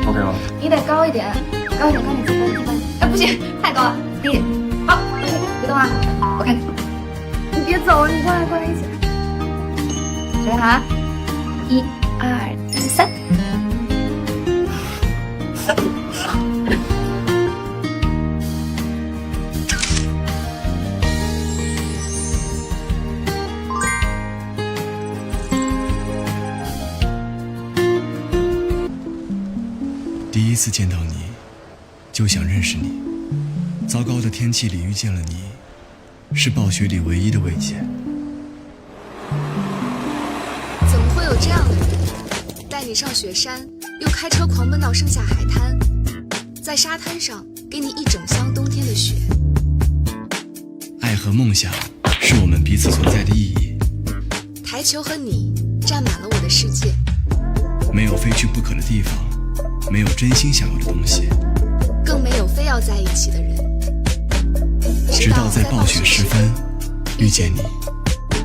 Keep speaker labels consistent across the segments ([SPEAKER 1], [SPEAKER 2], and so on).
[SPEAKER 1] OK 吗？
[SPEAKER 2] 你得高一点，高一点，高一点，低分。哎，不行，太高了，低。好 ，OK， 别动啊，我看看。你别走，你过来，过来一起。准备好啊！1、2、3。
[SPEAKER 3] 第一次见到你，就想认识你。糟糕的天气里遇见了你，是暴雪里唯一的慰藉。
[SPEAKER 4] 怎么会有这样的人，带你上雪山，又开车狂奔到盛夏海滩，在沙滩上给你一整箱冬天的雪。
[SPEAKER 3] 爱和梦想是我们彼此存在的意义。
[SPEAKER 4] 台球和你占满了我的世界。
[SPEAKER 3] 没有非去不可的地方，没有真心想要的东西，
[SPEAKER 4] 更没有非要在一起的人。
[SPEAKER 3] 直到在暴雪时分遇见你。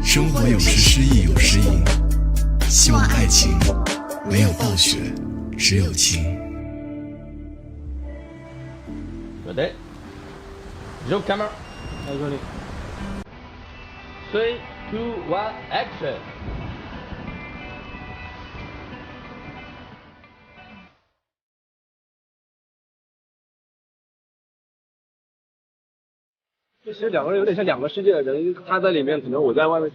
[SPEAKER 3] 生活有时失意有时赢，希望爱情没有暴雪，只有情。
[SPEAKER 1] Ready? Joe camera. 来兄弟。3, 2, 1, action.
[SPEAKER 5] 其实两个人有点像两个世界的人，他在里面，可能我在外面。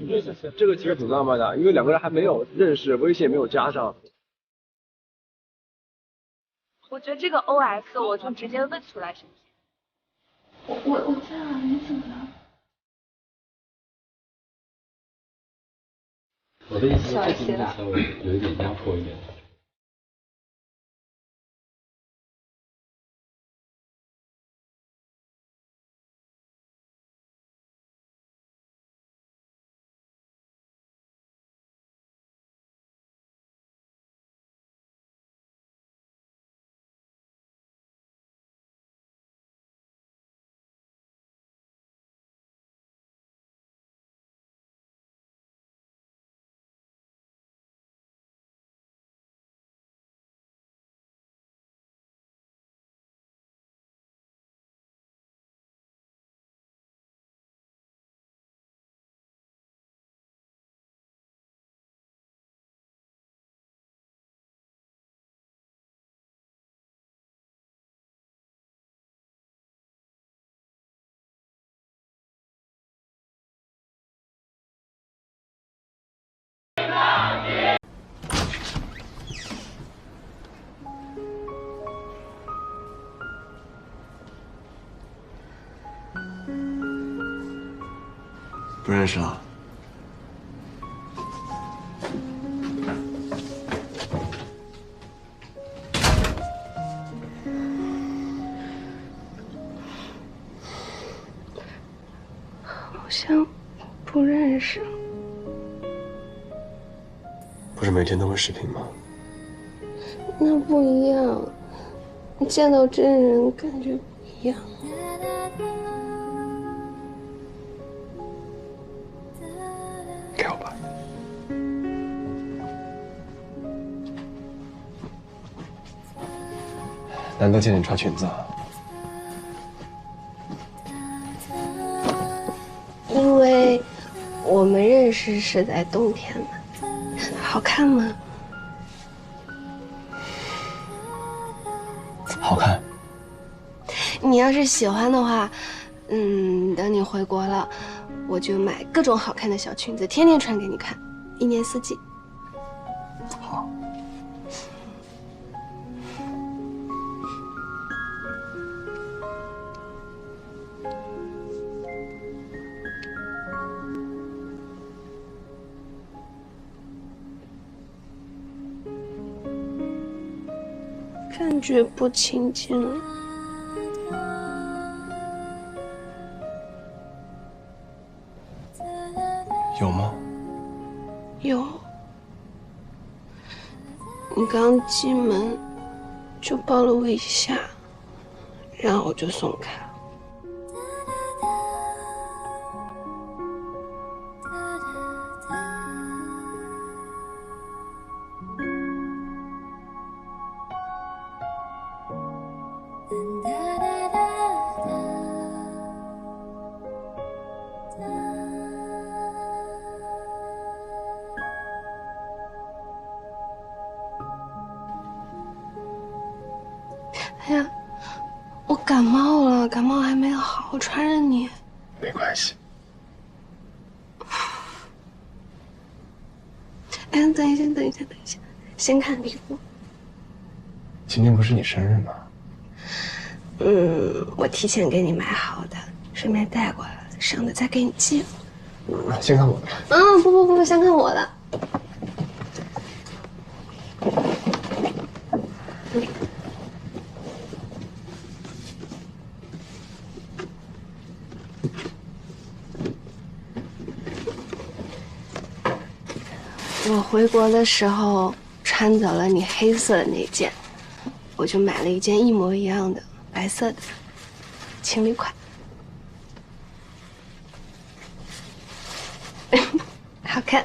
[SPEAKER 5] 这个其实挺浪漫的，因为两个人还没有认识，微信也没有加上。
[SPEAKER 6] 我觉得这个 OS 我就直接问出来行不行？
[SPEAKER 2] 我在啊，你怎么了？
[SPEAKER 7] 我的意思是，这几年稍微有一点压迫一点。
[SPEAKER 3] 不认识了。
[SPEAKER 2] 好像不认识。
[SPEAKER 3] 不是每天都会视频吗？
[SPEAKER 2] 那不一样，见到真人感觉不一样。
[SPEAKER 3] 给我吧。难得见你穿裙子啊。
[SPEAKER 2] 因为我们认识是在冬天嘛，好看吗？
[SPEAKER 3] 好看。
[SPEAKER 2] 你要是喜欢的话，等你回国了，我就买各种好看的小裙子，天天穿给你看，一年四季。
[SPEAKER 3] 好。
[SPEAKER 2] 感觉不亲近了。
[SPEAKER 3] 有吗？
[SPEAKER 2] 有。你刚进门就抱了我一下，然后我就松开了。
[SPEAKER 8] 感冒了，感冒还没好，我传染你。
[SPEAKER 3] 没关系。
[SPEAKER 8] 哎，等一下，先看礼物。
[SPEAKER 3] 今天不是你生日吗？
[SPEAKER 8] 我提前给你买好的，顺便带过来了，省得再给你寄了。
[SPEAKER 3] 先看我的。
[SPEAKER 8] 不，先看我的。我回国的时候穿走了你黑色的那件，我就买了一件一模一样的白色的情侣款。好看。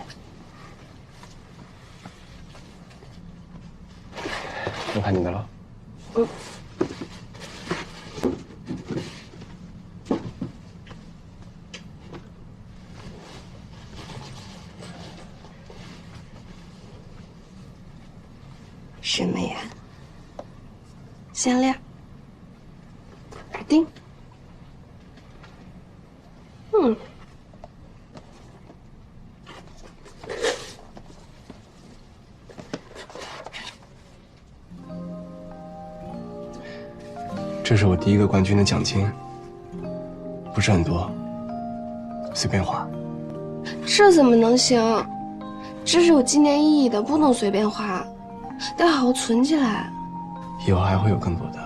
[SPEAKER 3] 我看你的了。
[SPEAKER 8] 什么呀？项链、耳钉。
[SPEAKER 3] 这是我第1个冠军的奖金，不是很多，随便花。
[SPEAKER 8] 这怎么能行？这是有纪念意义的，不能随便花，得好好存起来。
[SPEAKER 3] 以后还会有更多的。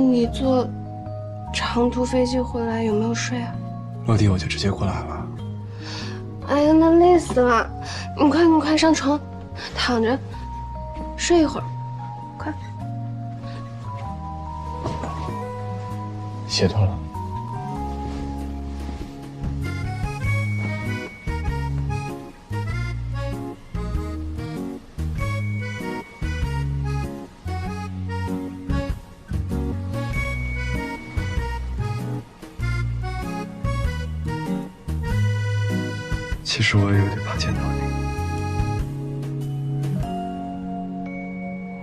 [SPEAKER 8] 你坐长途飞机回来有没有睡啊？
[SPEAKER 3] 落地我就直接过来了。
[SPEAKER 8] 哎呀，那累死了！你快上床，躺着睡一会儿，快。
[SPEAKER 3] 鞋脱了。其实我也有点怕见到你。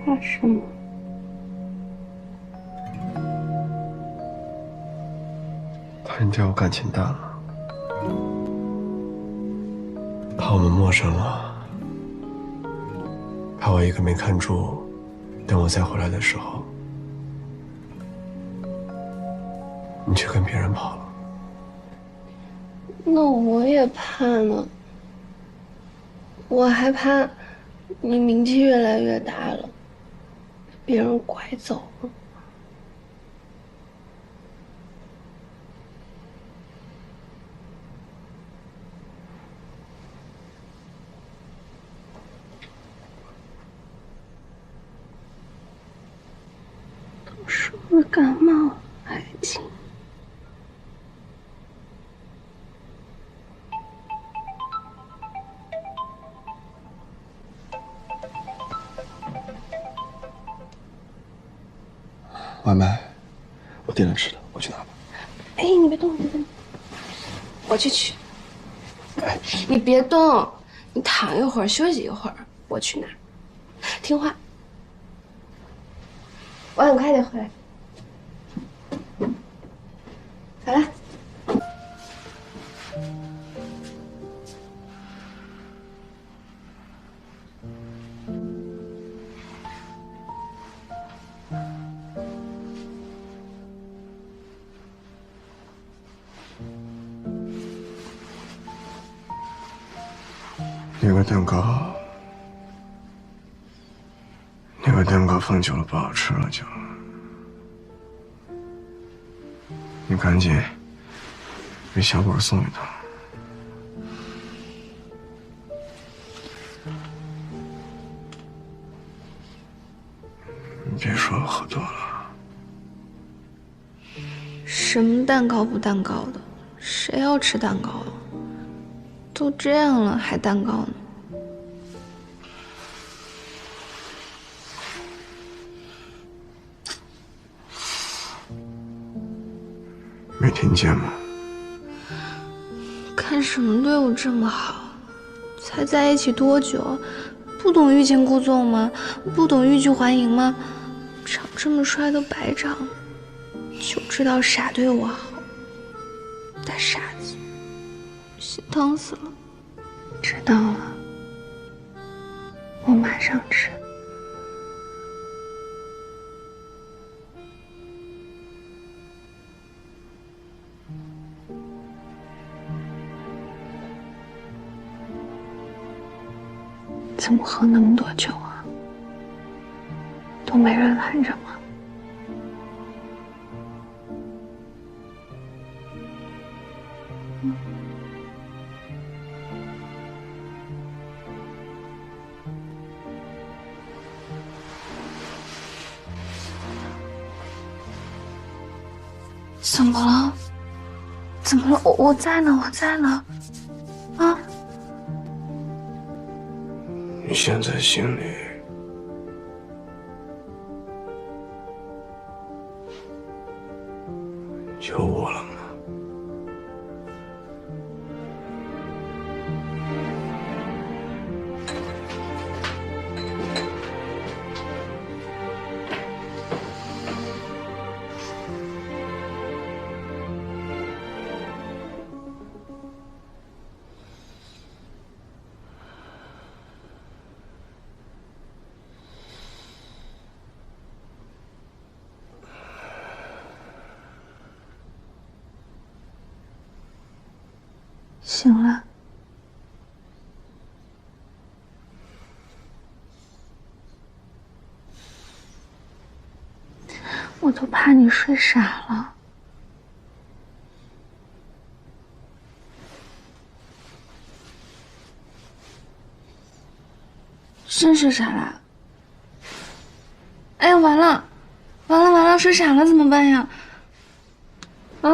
[SPEAKER 8] 怕什么？
[SPEAKER 3] 怕你对我感情淡了，怕我们陌生了，怕我一个没看住，等我再回来的时候，你却跟别人跑了。
[SPEAKER 8] 那我也怕呢，我还怕你名气越来越大了，被别人拐走了。都说了感冒爱情。
[SPEAKER 3] 外卖，我点了吃的，我去拿吧。
[SPEAKER 8] 哎，你别动，我去取。
[SPEAKER 3] 哎，
[SPEAKER 8] 你别动，你躺一会儿，休息一会儿，我去拿。听话，我很快就回来。好了。
[SPEAKER 3] 那个蛋糕放久了不好吃了就，你赶紧给小宝送一趟。你别说我喝多了。
[SPEAKER 8] 什么蛋糕不蛋糕的，谁要吃蛋糕啊？都这样了还蛋糕呢？
[SPEAKER 3] 听见吗？
[SPEAKER 8] 干什么对我这么好？才在一起多久？不懂欲擒故纵吗？不懂欲拒还迎吗？长这么帅都白长，就知道傻对我好。大傻子，心疼死了。知道了，我马上吃。怎么喝那么多酒啊？都没人拦着吗？怎么了？怎么了？我在呢，我在呢。啊！
[SPEAKER 3] 你现在心里有我了吗？
[SPEAKER 8] 醒了。我都怕你睡傻了。真睡傻了？哎呀，完了，完了，完了，睡傻了怎么办呀？啊？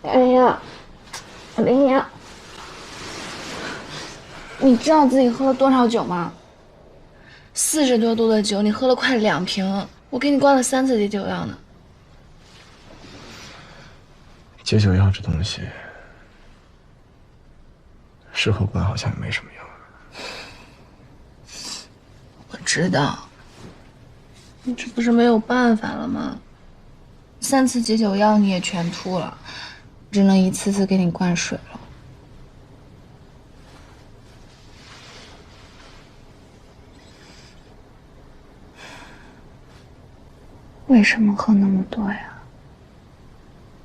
[SPEAKER 8] 哎呀，林阳，你知道自己喝了多少酒吗？40多度的酒，你喝了快2瓶，我给你灌了3次解酒药呢。
[SPEAKER 3] 解酒药这东西，事后灌好像也没什么用。
[SPEAKER 8] 我知道，你这不是没有办法了吗？3次解酒药你也全吐了。只能一次次给你灌水了。为什么喝那么多呀？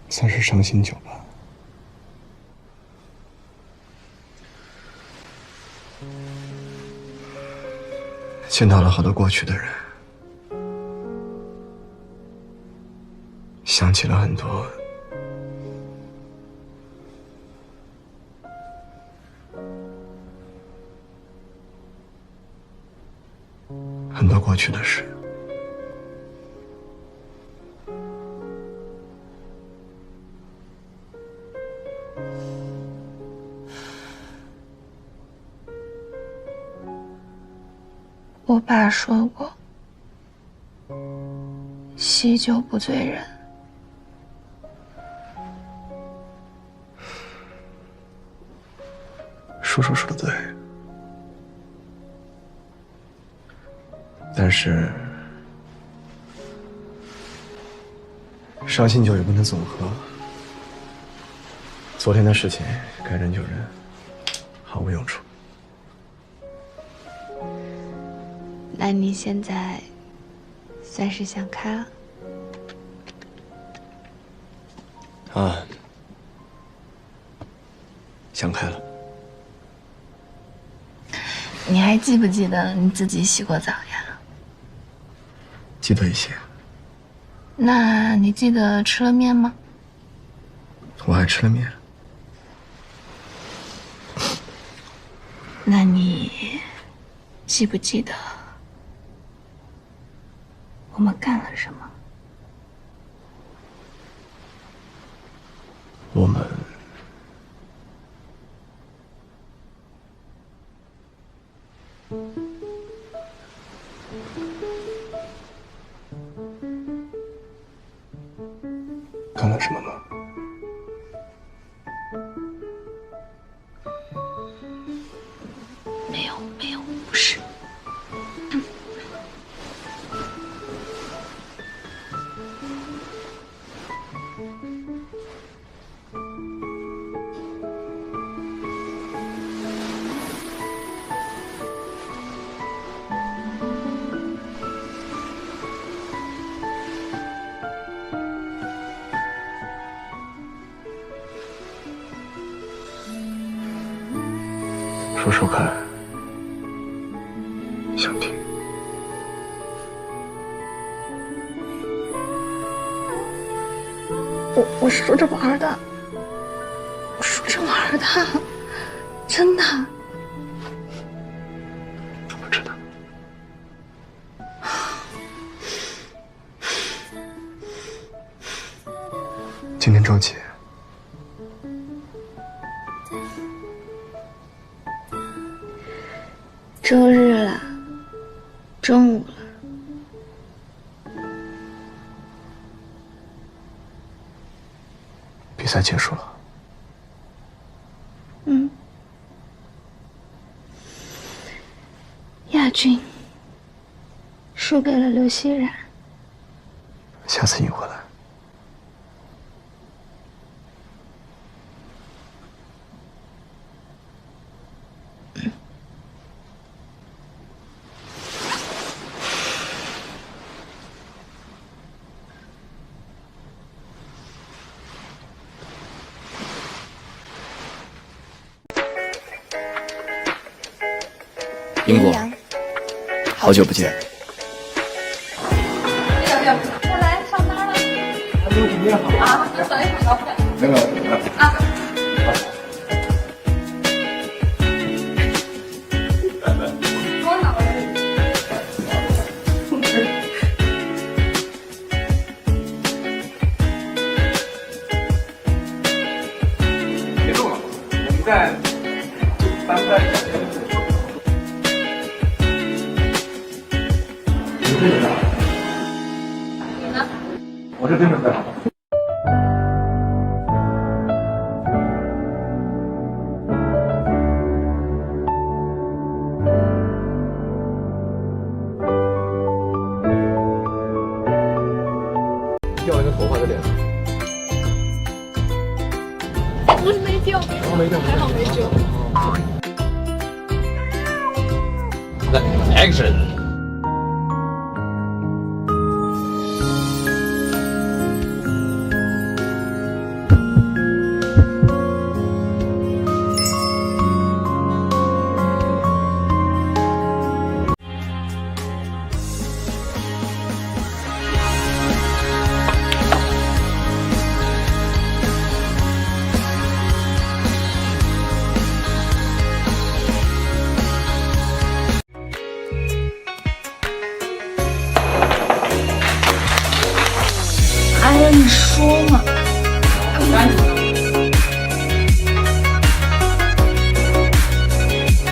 [SPEAKER 3] 算是伤心酒吧。见到了好多过去的人，想起了很多过去的事。
[SPEAKER 8] 我爸说过，喜酒不醉人。
[SPEAKER 3] 叔叔说的对，但是伤心酒也不能总喝。昨天的事情该忍就忍，毫无用处。
[SPEAKER 8] 那你现在算是想开了？
[SPEAKER 3] 啊，想开了。
[SPEAKER 8] 你还记不记得你自己洗过澡呀？
[SPEAKER 3] 记得一些。
[SPEAKER 8] 那你记得吃了面吗？
[SPEAKER 3] 我还吃了面。
[SPEAKER 8] 那你记不记得我们干了什么？
[SPEAKER 3] 我们看了什么吗？
[SPEAKER 8] 没有，不是。
[SPEAKER 3] 说说看，想听。
[SPEAKER 8] 我是说着玩的，真的。
[SPEAKER 3] 怎么知道？今天周几？
[SPEAKER 8] 周日了，中午了。
[SPEAKER 3] 比赛结束了。
[SPEAKER 8] 亚军输给了刘熙然。
[SPEAKER 3] 下次赢回来。英国，好久不见。
[SPEAKER 2] 要来上班了。还没有准备好啊？等一会儿，
[SPEAKER 3] 没有啊。
[SPEAKER 2] 多脑子。
[SPEAKER 5] 别动了，我们在咱们在。我是真准备好了。掉一个头发在脸上。
[SPEAKER 6] 不是没掉，还好没救。
[SPEAKER 1] Action。
[SPEAKER 8] 哎呀，你说嘛。